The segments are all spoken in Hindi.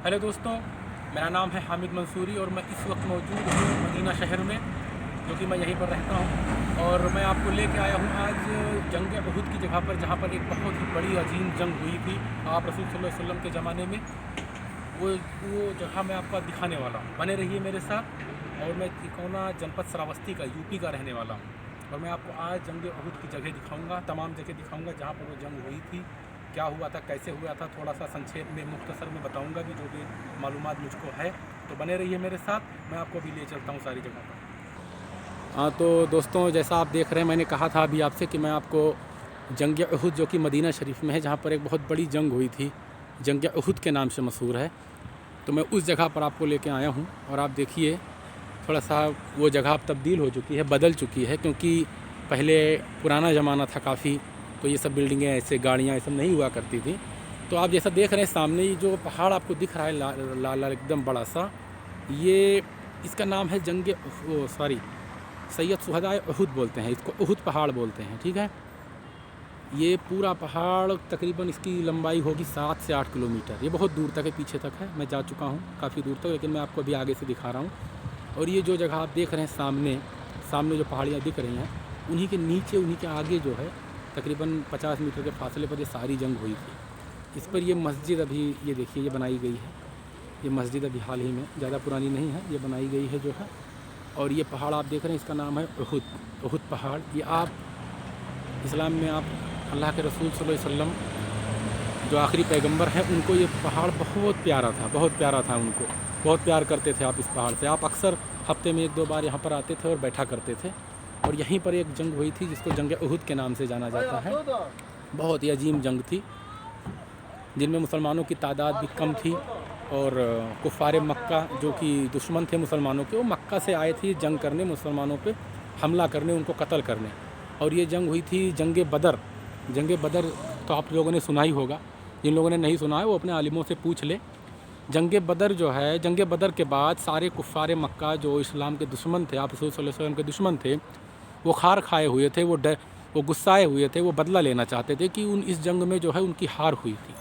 हेलो दोस्तों, मेरा नाम है हामिद मंसूरी और मैं इस वक्त मौजूद हूँ मदीना शहर में, जो कि मैं यहीं पर रहता हूँ। और मैं आपको लेके आया हूँ आज जंग उहुद की जगह पर, जहाँ पर एक बहुत ही बड़ी अजीम जंग हुई थी आप रसूल सल्लल्लाहु अलैहि वसल्लम के ज़माने में। वो जगह मैं आपको दिखाने वाला हूँ, बने रहिए मेरे साथ। और मैं तिकोना जनपद श्रावस्ती का, यूपी का रहने वाला हूँ। और मैं आपको आज जंग उहुद की जगह दिखाऊँगा, तमाम जगह दिखाऊँगा जहाँ पर वो जंग हुई थी, क्या हुआ था, कैसे हुआ था, थोड़ा सा संक्षेप में मुख्तसर में बताऊंगा भी, जो भी मालूमात मुझको है। तो बने रहिए मेरे साथ, मैं आपको भी ले चलता हूँ सारी जगहों पर। हाँ तो दोस्तों, जैसा आप देख रहे हैं, मैंने कहा था अभी आपसे कि मैं आपको जंग उहुद, जो कि मदीना शरीफ में है, जहाँ पर एक बहुत बड़ी जंग हुई थी, जंग उहुद के नाम से मशहूर है, तो मैं उस जगह पर आपको लेके आया हूँ। और आप देखिए, थोड़ा सा वो जगह अब तब्दील हो चुकी है, बदल चुकी है, क्योंकि पहले पुराना ज़माना था काफ़ी, तो ये सब बिल्डिंगें, ऐसे गाड़ियाँ ये सब नहीं हुआ करती थी। तो आप जैसा देख रहे हैं सामने, ये जो पहाड़ आपको दिख रहा है लाल लाल एकदम बड़ा सा, ये इसका नाम है सैयद शुहदाए उहुद बोलते हैं इसको, उहुद पहाड़ बोलते हैं, ठीक है। ये पूरा पहाड़ तकरीबन इसकी लंबाई होगी 7 से 8 किलोमीटर। ये बहुत दूर तक है, पीछे तक है, मैं जा चुका हूँ काफ़ी दूर तक, लेकिन मैं आपको अभी आगे से दिखा रहा हूँ। और ये जो जगह आप देख रहे हैं सामने जो पहाड़ियाँ दिख रही हैं, उन्हीं के नीचे, उन्हीं के आगे जो है, तकरीबन 50 मीटर के फासले पर ये सारी जंग हुई थी। इस पर ये मस्जिद अभी, ये देखिए, ये बनाई गई है। ये मस्जिद अभी हाल ही में, ज़्यादा पुरानी नहीं है, ये बनाई गई है जो है। और ये पहाड़ आप देख रहे हैं, इसका नाम है उहुद पहाड़। ये आप इस्लाम में, आप अल्लाह के रसूल सल्लल्लाहु अलैहि वसल्लम जो आखिरी पैगंबर हैं, उनको ये पहाड़ बहुत प्यारा था उनको, बहुत प्यार करते थे आप इस पहाड़ से। आप अक्सर हफ्ते में 1-2 बार यहाँ पर आते थे और बैठा करते थे। और यहीं पर एक जंग हुई थी जिसको जंग उहुद के नाम से जाना जाता है। बहुत ही अजीम जंग थी, जिनमें मुसलमानों की तादाद भी कम थी। और कुफ़ार मक्का, जो कि दुश्मन थे मुसलमानों के, वो मक्का से आए थे जंग करने, मुसलमानों पे हमला करने, उनको कत्ल करने। और ये जंग हुई थी जंग बदर तो आप लोगों ने सुना ही होगा। जिन लोगों ने नहीं सुना है वो अपने आलिमों से पूछ ले। जंग बदर जो है, जंग बदर के बाद सारे कुफ़ार मक्का, जो इस्लाम के दुश्मन थे, आप रसूल सल्लल्लाहु अलैहि वसल्लम के दुश्मन थे, वो खार खाए हुए थे, वो गुस्साए हुए थे, वो बदला लेना चाहते थे कि इस जंग में जो है उनकी हार हुई थी।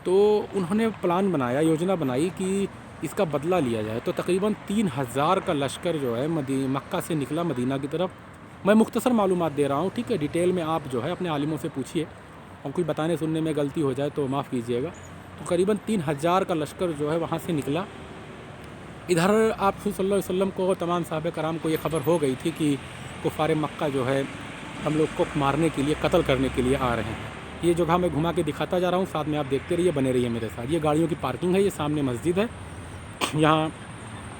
तो उन्होंने प्लान बनाया, योजना बनाई कि इसका बदला लिया जाए। तो तकरीबन 3000 का लश्कर जो है मक्का से निकला मदीना की तरफ। मैं मुख्तसर मालूमात दे रहा हूँ, ठीक है, डिटेल में आप जो है अपने आलिमों से पूछिए, और कोई बताने सुनने में गलती हो जाए तो माफ़ कीजिएगा। तो करीबन 3000 का लश्कर जो है वहाँ से निकला। इधर आप सल्लल्लाहु अलैहि वसल्लम को, तमाम साहबे कराम को ये खबर हो गई थी कि कुफ़ार मक्का जो है हम लोग को मारने के लिए, कत्ल करने के लिए आ रहे हैं। ये जगह मैं घुमा के दिखाता जा रहा हूँ, साथ में आप देखते रहिए, बने रहिए मेरे साथ। ये गाड़ियों की पार्किंग है, ये सामने मस्जिद है, यहाँ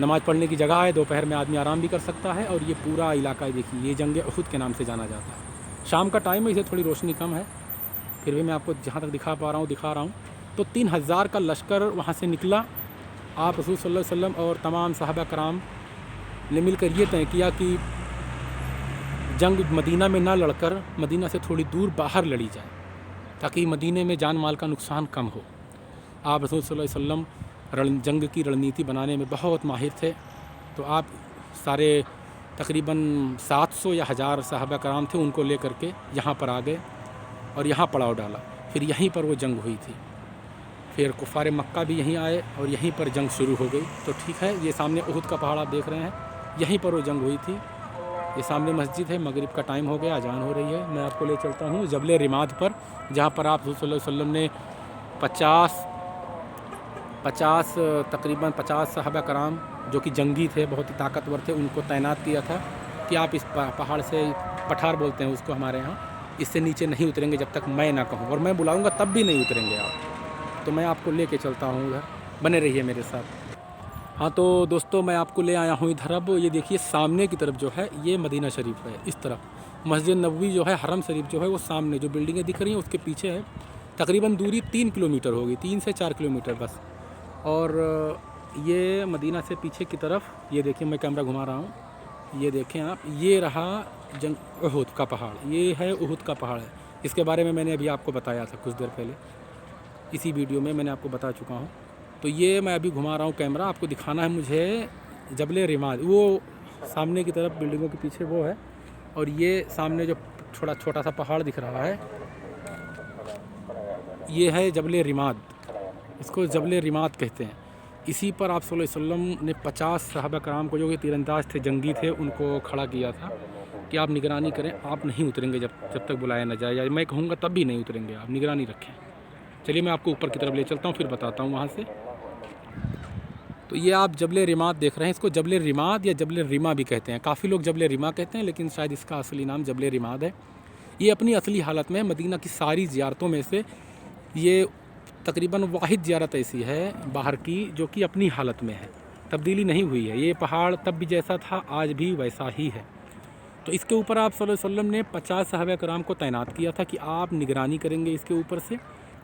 नमाज़ पढ़ने की जगह है, दोपहर में आदमी आराम भी कर सकता है। और ये पूरा इलाका देखिए, ये जंग उहुद के नाम से जाना जाता है। शाम का टाइम है, इसे थोड़ी रोशनी कम है, फिर भी मैं आपको जहाँ तक दिखा रहा हूँ। तो 3000 का लश्कर वहाँ से निकला। आप रसूल सल्लल्लाहु अलैहि वसल्लम और तमाम सहाबा कराम ने मिलकर ये तय किया कि जंग मदीना में ना लड़कर मदीना से थोड़ी दूर बाहर लड़ी जाए, ताकि मदीने में जान माल का नुकसान कम हो। आप रसूल सल्लल्लाहु अलैहि वसल्लम जंग की रणनीति बनाने में बहुत माहिर थे। तो आप सारे तकरीबन 700 या 1000 सहाबा कराम थे, उनको लेकर के यहाँ पर आ गए और यहाँ पड़ाव डाला। फिर यहीं पर वो जंग हुई थी। फिर कुफ़ार मक्का भी यहीं आए और यहीं पर जंग शुरू हो गई। तो ठीक है, ये सामने उहुद का पहाड़ आप देख रहे हैं, यहीं पर वो जंग हुई थी। ये सामने मस्जिद है, मगरिब का टाइम हो गया, अजान हो रही है। मैं आपको ले चलता हूँ जबल रिमाद पर, जहाँ पर आप सल्लल्लाहु अलैहि वसल्लम ने 50 तकरीबन 50 सहाबा कराम, जो कि जंगी थे, बहुत ही ताकतवर थे, उनको तैनात किया था कि आप इस पहाड़ से, पठार बोलते हैं उसको हमारे यहाँ, इससे नीचे नहीं उतरेंगे जब तक मैं ना कहूँ, और मैं बुलाऊँगा तब भी नहीं उतरेंगे आप। तो मैं आपको लेके चलता हूँ उधर, बने रहिए मेरे साथ। हाँ तो दोस्तों, मैं आपको ले आया हूँ इधर। अब ये देखिए, सामने की तरफ जो है ये मदीना शरीफ है, इस तरफ मस्जिद नबवी जो है, हरम शरीफ जो है वो सामने जो बिल्डिंगें दिख रही हैं उसके पीछे है। तकरीबन दूरी 3 किलोमीटर होगी, 3 से 4 किलोमीटर बस। और ये मदीना से पीछे की तरफ, ये देखिए, मैं कैमरा घुमा रहा हूँ, ये देखें आप, ये रहा जंग उहुद का पहाड़, ये है उहुद का पहाड़ है। इसके बारे में मैंने अभी आपको बताया था कुछ देर पहले, इसी वीडियो में मैंने आपको बता चुका हूँ। तो ये मैं अभी घुमा रहा हूँ कैमरा, आपको दिखाना है मुझे जबल रिमाद, वो सामने की तरफ बिल्डिंगों के पीछे वो है। और ये सामने जो छोटा सा पहाड़ दिख रहा है, ये है जबल रिमाद। इसको जबल रिमात कहते हैं। इसी पर आप सल्लल्लाहु अलैहि वसल्लम ने 50 सहाबा कराम को, जो कि तीरंदाज थे, जंगी थे, उनको खड़ा किया था कि आप निगरानी करें, आप नहीं उतरेंगे जब तक बुलाया न जाए, या मैं कहूँगा तब भी नहीं उतरेंगे, आप निगरानी रखें। चलिए मैं आपको ऊपर की तरफ ले चलता हूँ, फिर बताता हूँ वहाँ से। तो ये आप जबल रिमात देख रहे हैं, इसको जबल रिमात या जबल रिमा भी कहते हैं। काफ़ी लोग जबल रिमा कहते हैं, लेकिन शायद इसका असली नाम जबल रिमात है। ये अपनी असली हालत में मदीना की सारी ज़ियारतों में से ये तकरीबन वाहिद ज़ियारत ऐसी है बाहर की जो कि अपनी हालत में है, तब्दीली नहीं हुई है। ये पहाड़ तब भी जैसा था आज भी वैसा ही है। तो इसके ऊपर आप सल्लल्लाहु अलैहि वसल्लम ने 50 सहाबा कराम को तैनात किया था कि आप निगरानी करेंगे इसके ऊपर से,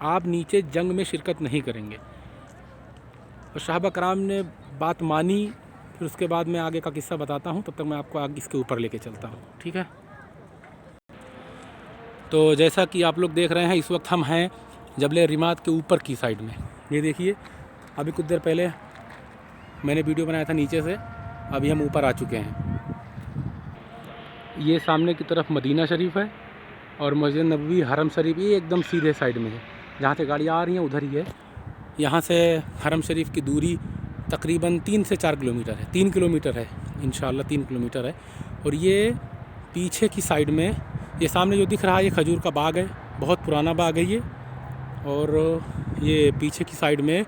आप नीचे जंग में शिरकत नहीं करेंगे। और सहाबा कराम ने बात मानी। फिर उसके बाद मैं आगे का किस्सा बताता हूँ, तब तक मैं आपको आगे इसके ऊपर लेके चलता हूँ, ठीक है। तो जैसा कि आप लोग देख रहे हैं, इस वक्त हम हैं जबल रिमात के ऊपर की साइड में। ये देखिए, अभी कुछ देर पहले मैंने वीडियो बनाया था नीचे से, अभी हम ऊपर आ चुके हैं। ये सामने की तरफ मदीना शरीफ है और मस्जिद नबवी, हरम शरीफ ये एकदम सीधे साइड में है। जहाँ से गाड़ियाँ आ रही हैं उधर ही है। यहाँ से हरम शरीफ की दूरी तकरीबन 3 से 4 किलोमीटर है, 3 किलोमीटर है इंशाअल्लाह, 3 किलोमीटर है। और ये पीछे की साइड में, ये सामने जो दिख रहा है ये खजूर का बाग है, बहुत पुराना बाग है ये। और ये पीछे की साइड में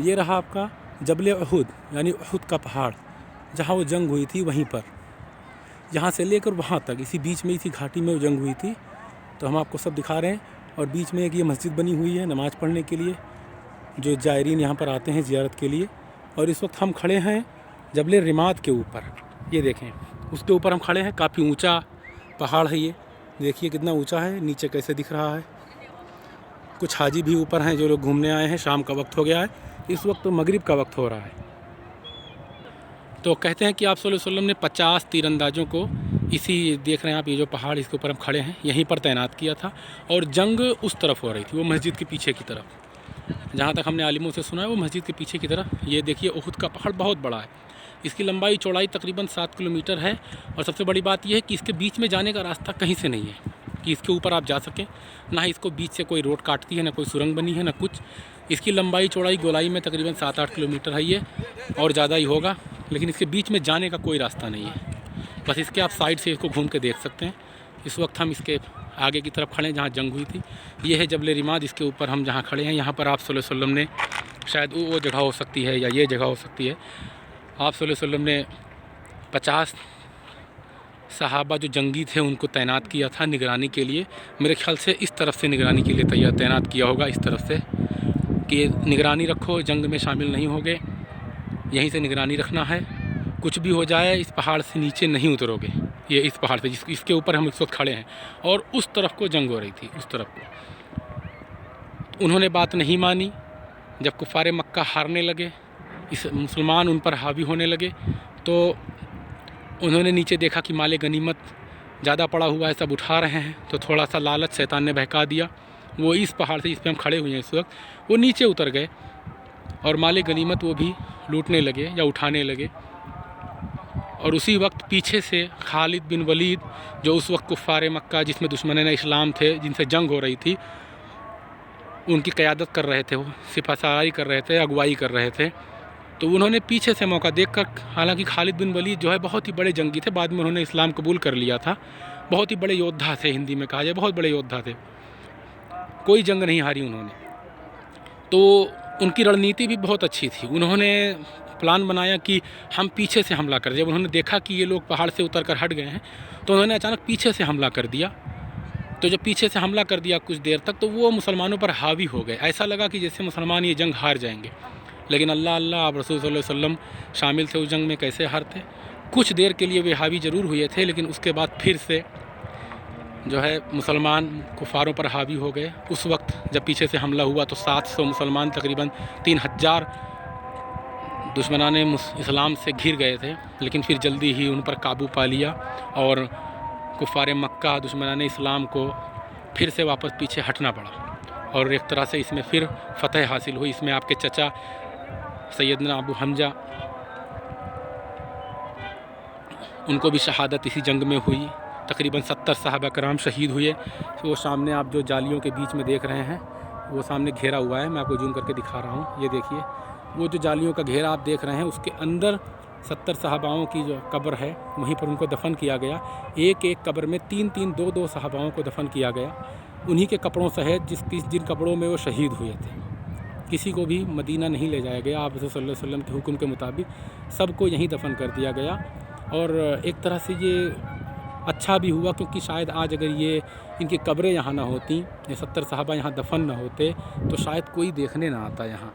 ये रहा आपका जबल उहुद, यानी उहुद का पहाड़, जहाँ वो जंग हुई थी वहीं पर, यहाँ से लेकर वहाँ तक, इसी बीच में, इसी घाटी में वो जंग हुई थी। तो हम आपको सब दिखा रहे हैं। और बीच में एक ये मस्जिद बनी हुई है नमाज़ पढ़ने के लिए, जो जायरीन यहाँ पर आते हैं ज़ियारत के लिए। और इस वक्त हम खड़े हैं जबल रिमात के ऊपर, ये देखें, उसके ऊपर हम खड़े हैं। काफ़ी ऊंचा पहाड़ है ये, देखिए कितना ऊंचा है, नीचे कैसे दिख रहा है। कुछ हाजी भी ऊपर हैं जो लोग घूमने आए हैं। शाम का वक्त हो गया है, इस वक्त तो मगरिब का वक्त हो रहा है। तो कहते हैं कि आप सल्लल्लाहु अलैहि वसल्लम ने 50 तीरंदाजों को, इसी देख रहे हैं आप, ये जो पहाड़ इसके ऊपर हम खड़े हैं, यहीं पर तैनात किया था। और जंग उस तरफ हो रही थी, वो मस्जिद के पीछे की तरफ। जहाँ तक हमने आलिमों से सुना है, वो मस्जिद के पीछे की तरफ। ये देखिए, उहुद का पहाड़ बहुत बड़ा है, इसकी लंबाई चौड़ाई तकरीबन 7 किलोमीटर है। और सबसे बड़ी बात यह है कि इसके बीच में जाने का रास्ता कहीं से नहीं है कि इसके ऊपर आप जा सकें, ना ही इसको बीच से कोई रोड काटती है, ना कोई सुरंग बनी है, ना कुछ। इसकी लंबाई चौड़ाई गोलाई में तकरीबन 7-8 किलोमीटर है ये, और ज़्यादा ही होगा। लेकिन इसके बीच में जाने का कोई रास्ता नहीं है, बस इसके आप साइड से इसको घूम के देख सकते हैं। इस वक्त हम इसके आगे की तरफ खड़े हैं जहाँ जंग हुई थी। ये है जबल रिमात, इसके ऊपर हम जहाँ खड़े हैं। यहाँ पर आप सल्लल्लाहु अलैहि वसल्लम ने, शायद वो जगह हो सकती है या ये जगह हो सकती है, आप सल्लल्लाहु अलैहि वसल्लम ने 50 सहाबा जो जंगी थे उनको तैनात किया था निगरानी के लिए। मेरे ख्याल से इस तरफ से निगरानी के लिए तैनात किया होगा, इस तरफ से, कि निगरानी रखो, जंग में शामिल नहीं होगे, यहीं से निगरानी रखना है, कुछ भी हो जाए इस पहाड़ से नीचे नहीं उतरोगे। ये इस पहाड़ से, इसके ऊपर हम इस वक्त खड़े हैं। और उस तरफ को जंग हो रही थी, उस तरफ को। उन्होंने बात नहीं मानी। जब कुफ़ारे मक्का हारने लगे, इस मुसलमान उन पर हावी होने लगे, तो उन्होंने नीचे देखा कि माले गनीमत ज़्यादा पड़ा हुआ है, सब उठा रहे हैं। तो थोड़ा सा लालच शैतान ने बहका दिया। वो इस पहाड़ से, जिस पे हम खड़े हुए हैं इस वक्त, वो नीचे उतर गए और माले गनीमत वो भी लूटने लगे या उठाने लगे। और उसी वक्त पीछे से खालिद बिन वलीद, जो उस वक्त कुफ़ारे मक्का, जिसमें दुश्मन इस्लाम थे, जिनसे जंग हो रही थी, उनकी क़यादत कर रहे थे, वो सिपाहसाराई कर रहे थे, अगुवाई कर रहे थे। तो उन्होंने पीछे से मौका देखकर, हालांकि खालिद बिन वलीद जो है बहुत ही बड़े जंगी थे, बाद में उन्होंने इस्लाम कबूल कर लिया था, बहुत ही बड़े योद्धा थे, हिंदी में कहा जाए बहुत बड़े योद्धा थे, कोई जंग नहीं हारी उन्होंने। तो उनकी रणनीति भी बहुत अच्छी थी। उन्होंने प्लान बनाया कि हम पीछे से हमला करें। जब उन्होंने देखा कि ये लोग पहाड़ से उतर कर हट गए हैं, तो उन्होंने अचानक पीछे से हमला कर दिया। तो जब पीछे से हमला कर दिया कुछ देर तक, तो वो मुसलमानों पर हावी हो गए। ऐसा लगा कि जैसे मुसलमान ये जंग हार जाएंगे। लेकिन अल्लाह अल्लाह, आप रसूल सल्लल्लाहु अलैहि वसल्लम शामिल थे उस जंग में, कैसे हारते। कुछ देर के लिए वे हावी ज़रूर हुए थे, लेकिन उसके बाद फिर से जो है मुसलमान कुफ़ारों पर हावी हो गए। उस वक्त जब पीछे से हमला हुआ तो 700 मुसलमान, तकरीबन 3000 दुश्मनाने इस्लाम से घिर गए थे। लेकिन फिर जल्दी ही उन पर काबू पा लिया और कुफ़ारे मक्का, दुश्मनाने इस्लाम को फिर से वापस पीछे हटना पड़ा। और एक तरह से इसमें फिर फ़तह हासिल हुई। इसमें आपके चचा सैयदना अबू हमजा, उनको भी शहादत इसी जंग में हुई। तकरीबन 70 सहाबा कराम शहीद हुए। वो सामने आप जो जालियों के बीच में देख रहे हैं, वो सामने घेरा हुआ है, मैं आपको जूम करके दिखा रहा हूँ। ये देखिए, वो जो जालियों का घेरा आप देख रहे हैं, उसके अंदर 70 सहाबाओं की जो कब्र है, वहीं पर उनको दफन किया गया। एक एक कब्र में 3-3, 2-2 सहाबाओं को दफन किया गया, उन्हीं के कपड़ों सहित जिन कपड़ों में वो शहीद हुए थे। किसी को भी मदीना नहीं ले जाया गया, आप सल्लल्लाहु अलैहि वसल्लम के हुक्म के मुताबिक सबको यहीं दफन कर दिया गया। और एक तरह से ये अच्छा भी हुआ, क्योंकि शायद आज अगर ये इनकी कब्रें यहाँ ना होती, ये 70 सहाबा यहाँ दफन ना होते, तो शायद कोई देखने ना आता यहाँ।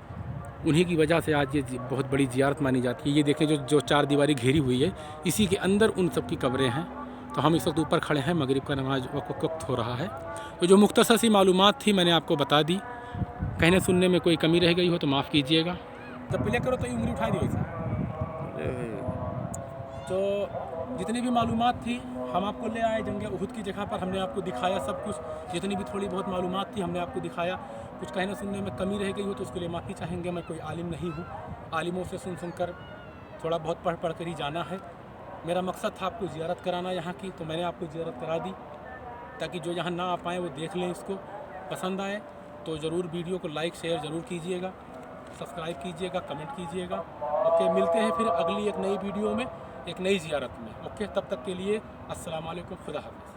उन्हीं की वजह से आज ये बहुत बड़ी ज़ियारत मानी जाती है। ये देखें, जो चार दीवारी घेरी हुई है, इसी के अंदर उन सब की कब्रें हैं। तो हम इस वक्त ऊपर खड़े हैं, मगरिब का नमाज वक्त हो रहा है। तो जो मुख्तसर सी मालूमात थी मैंने आपको बता दी। कहने सुनने में कोई कमी रह गई हो तो माफ़ कीजिएगा। जब प्ले करो तो ये उंगली उठा दी वैसे। तो जितनी भी मालूमात थी हम आपको ले आए जंग उहुद की जगह पर, हमने आपको दिखाया सब कुछ। जितनी भी थोड़ी बहुत मालूमात थी हमने आपको दिखाया। कुछ कहने सुनने में कमी रह गई हो तो उसके लिए माफ़ी चाहेंगे। मैं कोई आलिम नहीं हूँ, आलिमों से सुन कर थोड़ा बहुत पढ़ कर ही जाना है। मेरा मकसद था आपको ज़ियारत कराना यहाँ की, तो मैंने आपको ज़ियारत करा दी, ताकि जो यहाँ ना आ पाएँ वो देख लें। इसको पसंद आए तो ज़रूर वीडियो को लाइक शेयर ज़रूर कीजिएगा, सब्सक्राइब कीजिएगा, कमेंट कीजिएगा। ओके, मिलते हैं फिर अगली एक नई वीडियो में, एक नई ज़ियारत में। ओके, तब तक के लिए अस्सलाम वालेकुम, खुदा हाफ़िज़।